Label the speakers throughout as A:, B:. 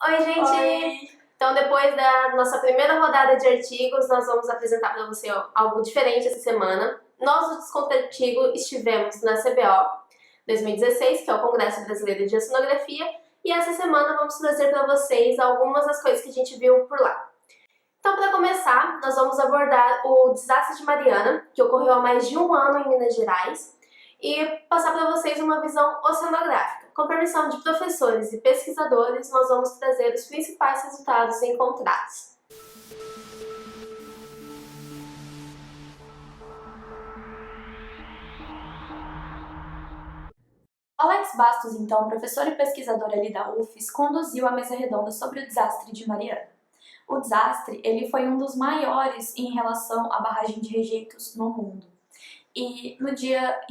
A: Oi, gente!
B: Oi!
A: Então, depois da nossa primeira rodada de artigos, nós vamos apresentar para você algo diferente essa semana. Nós, o Desconto Artigo, estivemos na CBO 2016, que é o Congresso Brasileiro de Oceanografia, e essa semana vamos trazer para vocês algumas das coisas que a gente viu por lá. Então, para começar, nós vamos abordar o desastre de Mariana, que ocorreu há mais de um ano em Minas Gerais, e passar para vocês uma visão oceanográfica. Com permissão de professores e pesquisadores, nós vamos trazer os principais resultados encontrados.
B: Alex Bastos, então, professor e pesquisador ali da UFES, conduziu a mesa redonda sobre o desastre de Mariana. O desastre, ele foi um dos maiores em relação à barragem de rejeitos no mundo. E no dia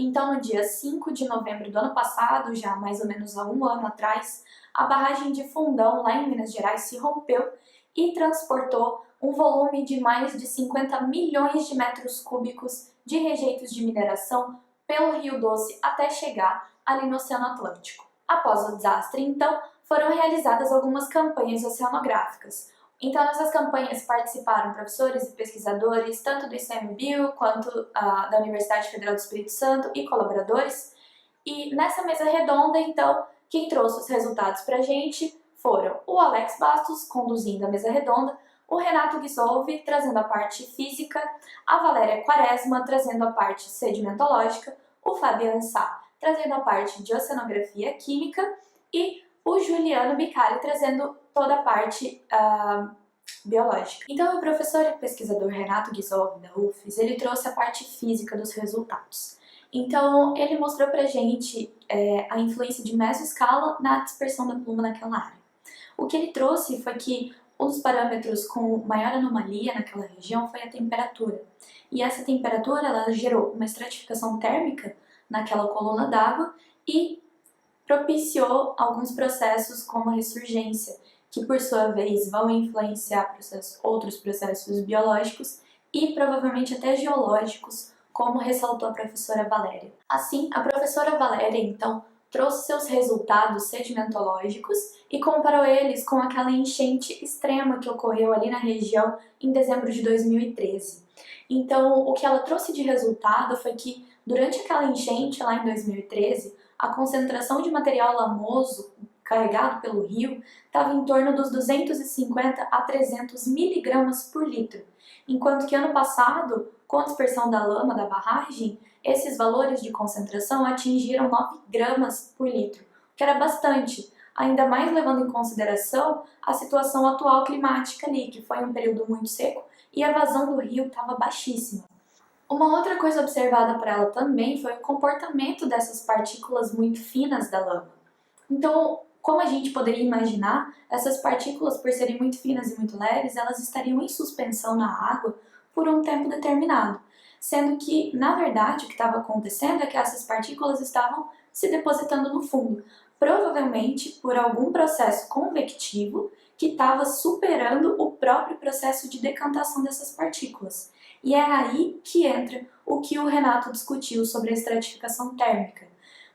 B: 5 de novembro do ano passado, já mais ou menos há um ano atrás, a barragem de Fundão, lá em Minas Gerais, se rompeu e transportou um volume de mais de 50 milhões de metros cúbicos de rejeitos de mineração pelo Rio Doce até chegar ali no Oceano Atlântico. Após o desastre, então, foram realizadas algumas campanhas oceanográficas. Então, nessas campanhas participaram professores e pesquisadores, tanto do ICMBio quanto da Universidade Federal do Espírito Santo e colaboradores. E nessa mesa redonda, então, quem trouxe os resultados para a gente foram o Alex Bastos, conduzindo a mesa redonda, o Renato Ghisolfi, trazendo a parte física, a Valéria Quaresma, trazendo a parte sedimentológica, o Fabiano Sá, trazendo a parte de oceanografia química e o Juliano Bicari, trazendo toda a parte biológica. Então, o professor e pesquisador Renato Ghisolfi, da UFES, ele trouxe a parte física dos resultados. Então, ele mostrou pra gente a influência de mesoscala na dispersão da pluma naquela área. O que ele trouxe foi que um dos parâmetros com maior anomalia naquela região foi a temperatura. E essa temperatura ela gerou uma estratificação térmica naquela coluna d'água e propiciou alguns processos como a ressurgência, que por sua vez vão influenciar outros processos biológicos e provavelmente até geológicos, como ressaltou a professora Valéria. Assim, a professora Valéria, então, trouxe seus resultados sedimentológicos e comparou eles com aquela enchente extrema que ocorreu ali na região em dezembro de 2013. Então, o que ela trouxe de resultado foi que, durante aquela enchente lá em 2013, a concentração de material lamoso carregado pelo rio estava em torno dos 250 a 300 miligramas por litro, enquanto que ano passado, com a dispersão da lama da barragem, esses valores de concentração atingiram 9 gramas por litro, que era bastante, ainda mais levando em consideração a situação atual climática ali, que foi um período muito seco e a vazão do rio estava baixíssima. Uma outra coisa observada por ela também foi o comportamento dessas partículas muito finas da lama. Então, como a gente poderia imaginar, essas partículas, por serem muito finas e muito leves, elas estariam em suspensão na água por um tempo determinado, sendo que, na verdade, o que estava acontecendo é que essas partículas estavam se depositando no fundo, provavelmente por algum processo convectivo que estava superando o próprio processo de decantação dessas partículas. E é aí que entra o que o Renato discutiu sobre a estratificação térmica.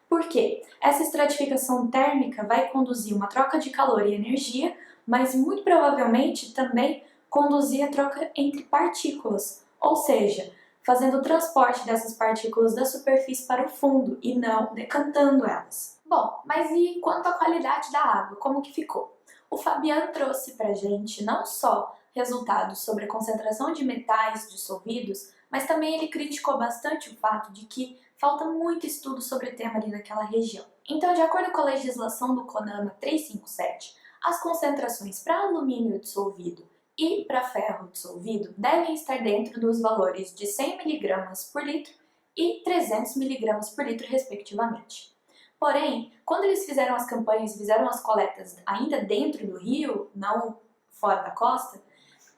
B: Por quê? Essa estratificação térmica vai conduzir uma troca de calor e energia, mas muito provavelmente também conduzir a troca entre partículas, ou seja, fazendo o transporte dessas partículas da superfície para o fundo e não decantando elas. Bom, mas e quanto à qualidade da água, como que ficou? O Fabiano trouxe pra gente não só resultados sobre a concentração de metais dissolvidos, mas também ele criticou bastante o fato de que falta muito estudo sobre o tema ali naquela região. Então, de acordo com a legislação do CONAMA 357, as concentrações para alumínio dissolvido e para ferro dissolvido devem estar dentro dos valores de 100 mg por litro e 300 mg por litro, respectivamente. Porém, quando eles fizeram as campanhas e fizeram as coletas ainda dentro do rio, não fora da costa,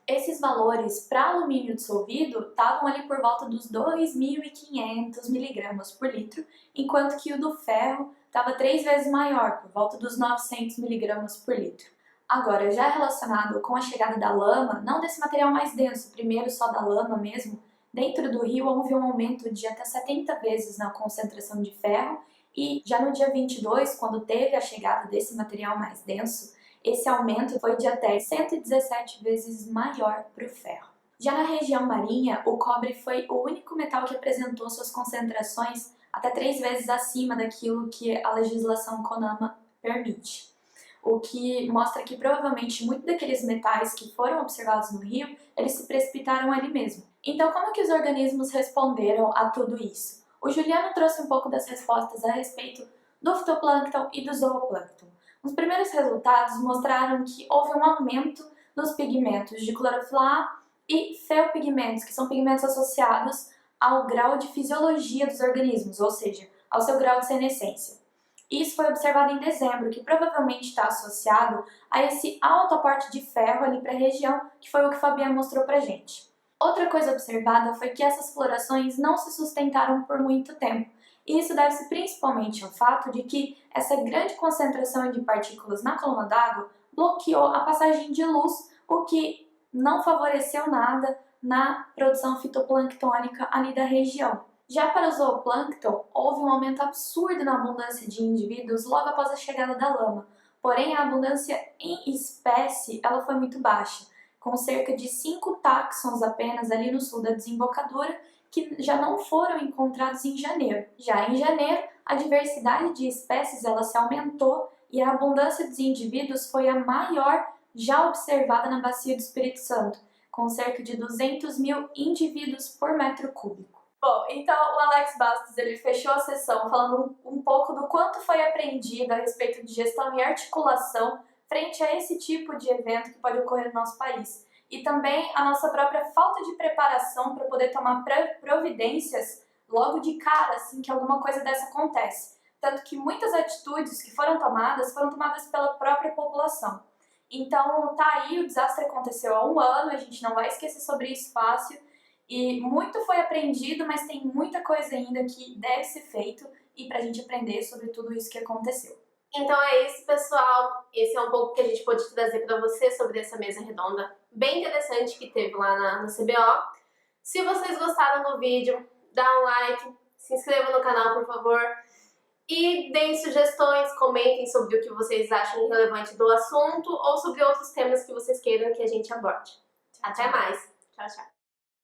B: esses valores para alumínio dissolvido estavam ali por volta dos 2.500 miligramas por litro, enquanto que o do ferro estava 3 vezes maior, por volta dos 900 miligramas por litro. Agora, já relacionado com a chegada da lama, não desse material mais denso, primeiro só da lama mesmo, dentro do rio houve um aumento de até 70 vezes na concentração de ferro e já no dia 22, quando teve a chegada desse material mais denso, Esse aumento foi de até 117 vezes maior para o ferro. Já na região marinha, o cobre foi o único metal que apresentou suas concentrações até 3 vezes acima daquilo que a legislação CONAMA permite. O que mostra que provavelmente muitos daqueles metais que foram observados no rio, eles se precipitaram ali mesmo. Então, como que os organismos responderam a tudo isso? O Juliano trouxe um pouco das respostas a respeito do fitoplâncton e do zooplâncton. Os primeiros resultados mostraram que houve um aumento nos pigmentos de clorofila A e feopigmentos, que são pigmentos associados ao grau de fisiologia dos organismos, ou seja, ao seu grau de senescência. Isso foi observado em dezembro, que provavelmente está associado a esse alto aporte de ferro ali para a região, que foi o que o Fabiano mostrou para a gente. Outra coisa observada foi que essas florações não se sustentaram por muito tempo, e isso deve-se principalmente ao fato de que essa grande concentração de partículas na coluna d'água bloqueou a passagem de luz, o que não favoreceu nada na produção fitoplanctônica ali da região. Já para o zooplâncton, houve um aumento absurdo na abundância de indivíduos logo após a chegada da lama, porém a abundância em espécie ela foi muito baixa, com cerca de 5 táxons apenas ali no sul da desembocadura, que já não foram encontrados em janeiro. Já em janeiro, a diversidade de espécies ela se aumentou e a abundância dos indivíduos foi a maior já observada na bacia do Espírito Santo, com cerca de 200 mil indivíduos por metro cúbico. Bom, então o Alex Bastos ele fechou a sessão falando um pouco do quanto foi aprendido a respeito de gestão e articulação frente a esse tipo de evento que pode ocorrer no nosso país. E também a nossa própria falta de preparação para poder tomar providências logo de cara, assim que alguma coisa dessa acontece. Tanto que muitas atitudes que foram tomadas pela própria população. Então tá aí, o desastre aconteceu há 1 ano, a gente não vai esquecer sobre isso fácil. E muito foi aprendido, mas tem muita coisa ainda que deve ser feito e pra gente aprender sobre tudo isso que aconteceu.
A: Então é isso, pessoal. Esse é um pouco que a gente pôde trazer para você sobre essa mesa redonda bem interessante que teve lá na CBO. Se vocês gostaram do vídeo, dá um like, se inscreva no canal, por favor. E deem sugestões, comentem sobre o que vocês acham relevante do assunto ou sobre outros temas que vocês queiram que a gente aborde. Até mais. Tchau, tchau.